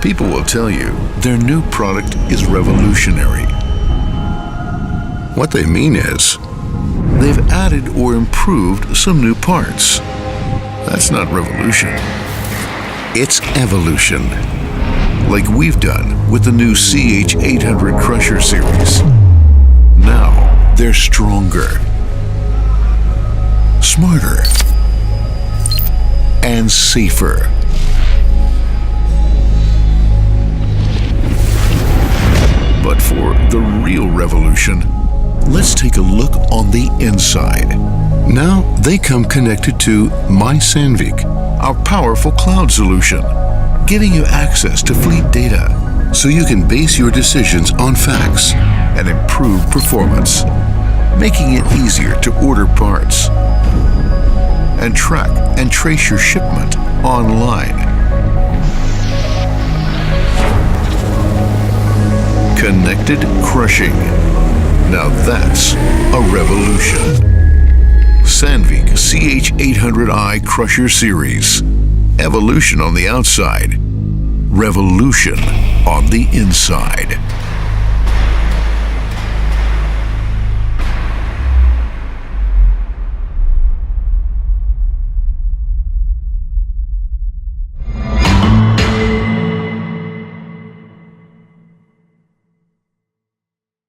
People will tell you their new product is revolutionary. What they mean is, they've added or improved some new parts. That's not revolution. It's evolution. Like we've done with the new CH800 Crusher series. Now, they're stronger, smarter, and safer. But for the real revolution, let's take a look on the inside. Now they come connected to My Sandvik, our powerful cloud solution, giving you access to fleet data so you can base your decisions on facts and improve performance, making it easier to order parts and track and trace your shipment online. Connected crushing. Now that's a revolution. Sandvik CH800i Crusher Series. Evolution on the outside. Revolution on the inside.